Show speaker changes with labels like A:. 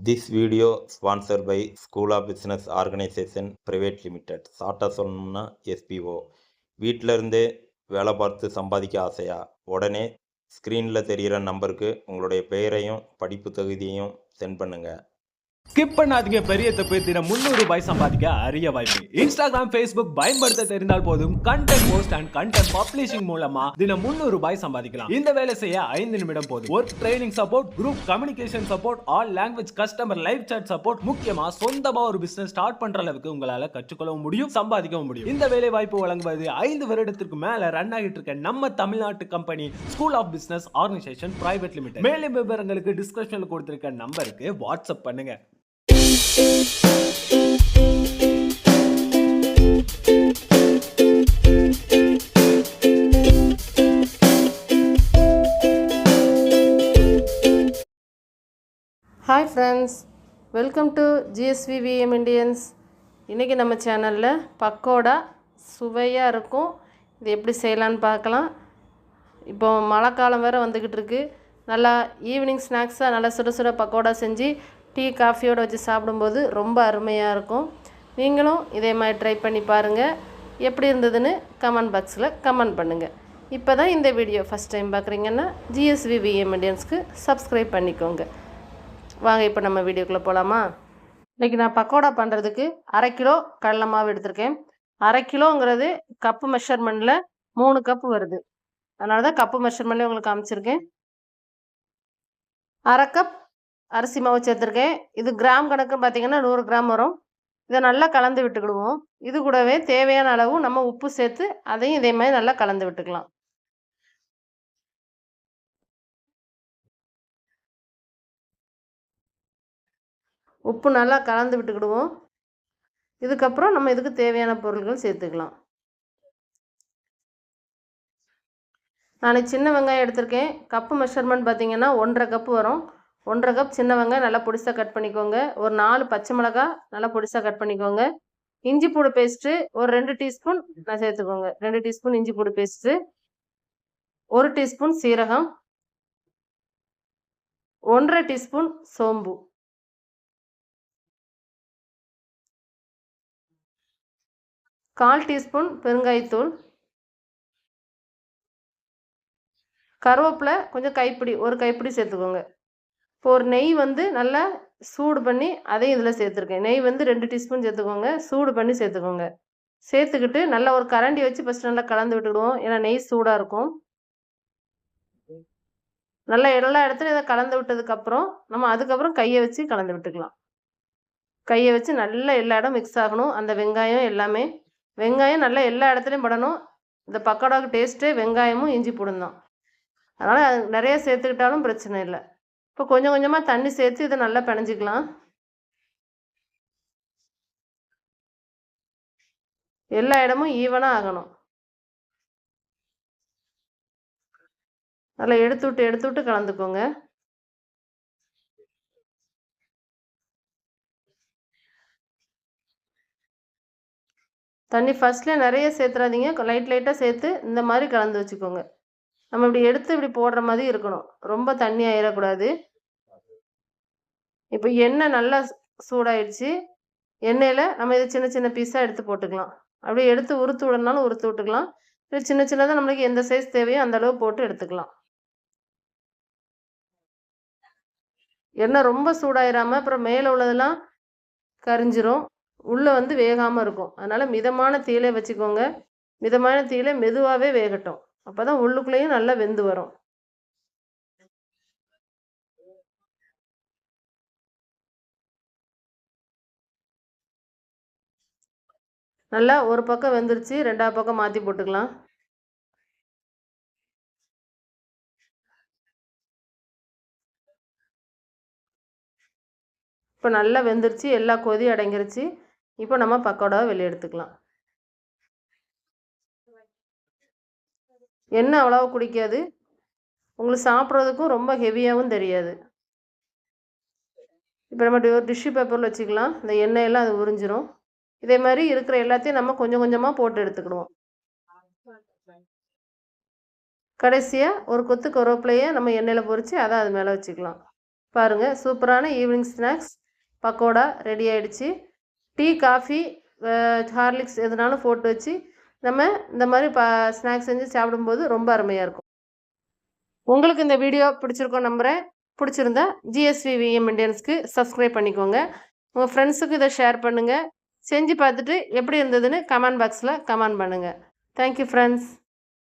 A: This video sponsored by School of Business Organization Private Limited. ஷார்ட்டாக சொல்லணும்னா SPO. வீட்டில் இருந்தே வேலை பார்த்து சம்பாதிக்க ஆசையா? உடனே ஸ்க்ரீனில் தெரிகிற நம்பருக்கு உங்களுடைய பெயரையும் படிப்பு தகுதியையும் சென்ட் பண்ணுங்கள்.
B: ஸ்கிப் பண்ணாதீங்க, பெரிய தப்பு. தினம் 300 ரூபாய் சம்பாதிக்க அரிய வாய்ப்பு. இன்ஸ்டாகிராம், ஃபேஸ்புக் பயன்படுத்த தெரிந்தால் போதும். Content post and content publishing மூலமா தினம் 300 ரூபாய் சம்பாதிக்கலாம். இந்த வேலை செய்ய 5 நிமிடம் போதும். Work training support, group communication support, all language customer live chat support, முக்கியமா சொந்தமா ஒரு பிசினஸ் ஸ்டார்ட் பண்ற அளவுக்கு உங்களால கற்றுக்கொள்ளவும் முடியும், சம்பாதிக்கவும் முடியும். இந்த வேலை வாய்ப்பு வழங்குவது 5 வருடத்திற்கு மேல ரன் ஆகிட்டு இருக்க நம்ம தமிழ்நாட்டு company school of business organisation private limited. மேலும் விவரங்களுக்கு டிஸ்கிரிப்ஷன்ல கொடுத்திருக்க நம்பருக்கு வாட்ஸ்அப் பண்ணுங்க.
C: Hi friends, welcome to GSVVM Indians. இன்றைக்கி நம்ம சேனலில் பக்கோடா சுவையாக இருக்கும். இது எப்படி செய்யலான்னு பார்க்கலாம். இப்போ மழை காலம் வேறு வந்துக்கிட்டு இருக்குது. நல்லா ஈவினிங் ஸ்நாக்ஸாக நல்லா சுட சுட பக்கோடா செஞ்சு டீ காஃபியோடு வச்சு சாப்பிடும்போது ரொம்ப அருமையாக இருக்கும். நீங்களும் இதே மாதிரி ட்ரை பண்ணி பாருங்கள். எப்படி இருந்ததுன்னு கமெண்ட் பாக்ஸில் கமெண்ட் பண்ணுங்கள். இப்போ தான் இந்த வீடியோ ஃபஸ்ட் டைம் பார்க்குறீங்கன்னா GSVVM இண்டியன்ஸ்க்கு சப்ஸ்கிரைப் பண்ணிக்கோங்க. வாங்க இப்போ நம்ம வீடியோக்குள்ளே போகலாமா. இன்றைக்கி நான் பக்கோடா பண்ணுறதுக்கு 1/2 கிலோ கடலை மாவு எடுத்திருக்கேன். 1/2 கிலோங்கிறது கப்பு மெஷர்மெண்ட்டில் 3 கப்பு வருது. அதனால தான் கப்பு மெஷர்மெண்ட்லேயே உங்களுக்கு காமிச்சிருக்கேன். 1/2 கப் அரிசி மாவு சேர்த்துருக்கேன். இது கிராம் கணக்குன்னு பார்த்தீங்கன்னா 100 கிராம் வரும். இதை நல்லா கலந்து விட்டுக்கிடுவோம். இது கூடவே தேவையான அளவு நம்ம உப்பு சேர்த்து அதையும் இதே மாதிரி நல்லா கலந்து விட்டுக்கலாம். உப்பு நல்லா கலந்து விட்டுக்கிடுவோம். இதுக்கப்புறம் நம்ம இதுக்கு தேவையான பொருட்கள் சேர்த்துக்கலாம். நான் சின்ன வெங்காயம் எடுத்திருக்கேன். கப்பு மெஷர்மெண்ட் பார்த்தீங்கன்னா 1/2 கப்பு வரும். 1/2 கப் சின்ன வெங்காயம் நல்லா பொடிசாக கட் பண்ணிக்கோங்க. ஒரு 4 பச்சை மிளகாய் நல்லா பொடிசாக கட் பண்ணிக்கோங்க. இஞ்சி பூடு பேஸ்ட்டு ஒரு 2 டீஸ்பூன் நான் சேர்த்துக்கோங்க. 2 டீஸ்பூன் இஞ்சி பூடு பேஸ்ட்டு, 1 டீஸ்பூன் சீரகம், 1/2 டீஸ்பூன் சோம்பு, கால் டீஸ்பூன் பெருங்காயத்தூள், கருவேப்பிலை கொஞ்சம் கைப்பிடி, ஒரு கைப்பிடி சேர்த்துக்கோங்க. இப்போ ஒரு நெய் நல்லா சூடு பண்ணி அதையும் இதில் சேர்த்துருக்கேன். நெய் 2 டீஸ்பூன் சேர்த்துக்கோங்க. சூடு பண்ணி சேர்த்துக்கோங்க. சேர்த்துக்கிட்டு நல்லா ஒரு கரண்டி வச்சு ஃபஸ்ட்டு நல்லா கலந்து விட்டுடுவோம். ஏன்னா நெய் சூடாக இருக்கும். நல்லா எல்லா இடத்துலையும் இதை கலந்து விட்டதுக்கப்புறம் நம்ம அதுக்கப்புறம் கையை வச்சு கலந்து விட்டுக்கலாம். கையை வச்சு நல்லா எல்லா இடம் மிக்ஸ் ஆகணும். அந்த வெங்காயம் எல்லாமே, வெங்காயம் நல்லா எல்லா இடத்துலையும் படணும். இந்த பக்கோடாவுக்கு டேஸ்ட்டே வெங்காயமும் இஞ்சி பூடும் தான். அதனால் நிறைய சேர்த்துக்கிட்டாலும் பிரச்சனை இல்லை. இப்போ கொஞ்சம் கொஞ்சமாக தண்ணி சேர்த்து இதை நல்லா பிணைஞ்சிக்கலாம். எல்லா இடமும் ஈவனாக ஆகணும். நல்லா எடுத்து விட்டு கலந்துக்கோங்க. தண்ணி ஃபஸ்ட்லேயே நிறைய சேர்த்துறாதீங்க. லைட்டாக சேர்த்து இந்த மாதிரி கலந்து வச்சுக்கோங்க. நம்ம இப்படி எடுத்து இப்படி போடுற மாதிரி இருக்கணும். ரொம்ப தண்ணி ஆயிடக்கூடாது. இப்போ எண்ணெய் நல்லா சூடாயிடுச்சு. எண்ணெயில் நம்ம இதை சின்ன சின்ன பீஸாக எடுத்து போட்டுக்கலாம். அப்படியே எடுத்து உறுத்து விடனாலும் உறுத்து விட்டுக்கலாம். இல்லை சின்ன சின்னதாக நம்மளுக்கு எந்த சைஸ் தேவையோ அந்த அளவு போட்டு எடுத்துக்கலாம். எண்ணெய் ரொம்ப சூடாயிராமல் அப்புறம் மேலே உள்ளதெல்லாம் கரிஞ்சிரும், உள்ளே வேகாமல் இருக்கும். அதனால் மிதமான தீயிலே வச்சுக்கோங்க. மிதமான தீயிலே மெதுவாகவே வேகட்டும். அப்போ தான் உள்ளுக்குள்ளேயும் நல்லா வெந்து வரும். நல்லா ஒரு பக்கம் வெந்துருச்சு. 2வது பக்கம் மாற்றி போட்டுக்கலாம். இப்போ நல்லா வெந்துருச்சு. எல்லா கொதி அடங்கிருச்சு. இப்போ நம்ம பக்கோடாவை வெளியே எடுத்துக்கலாம். எண்ணெய் அவ்வளோவா குடிக்காது. உங்களுக்கு சாப்பிட்றதுக்கும் ரொம்ப ஹெவியாகவும் தெரியாது. இப்போ நம்ம ஒரு டிஷ்யூ பேப்பரில் வச்சுக்கலாம். இந்த எண்ணெயெல்லாம் அது உறிஞ்சிரும். இதே மாதிரி இருக்கிற எல்லாத்தையும் நம்ம கொஞ்சம் கொஞ்சமாக போட்டு எடுத்துக்கிடுவோம். கடைசியாக ஒரு கொத்து கருவேப்பிலையை நம்ம எண்ணெயில் பொரித்து அதை அது மேலே வச்சுக்கலாம். பாருங்கள், சூப்பரான ஈவினிங் ஸ்நாக்ஸ் பக்கோடா ரெடி ஆகிடுச்சு. டீ, காஃபி, ஹார்லிக்ஸ் எதுனாலும் போட்டு வச்சு நம்ம இந்த மாதிரி ஸ்நாக்ஸ் செஞ்சு சாப்பிடும்போது ரொம்ப அருமையாக இருக்கும். உங்களுக்கு இந்த வீடியோ பிடிச்சிருக்கோம் நம்புகிறேன். பிடிச்சிருந்தா GSVVM இண்டியன்ஸ்க்கு சப்ஸ்கிரைப் பண்ணிக்கோங்க. உங்கள் ஃப்ரெண்ட்ஸுக்கு இதை ஷேர் பண்ணுங்கள். செஞ்சு பார்த்துட்டு எப்படி இருந்ததுன்னு கமெண்ட் பாக்ஸில் கமெண்ட் பண்ணுங்கள். Thank you friends.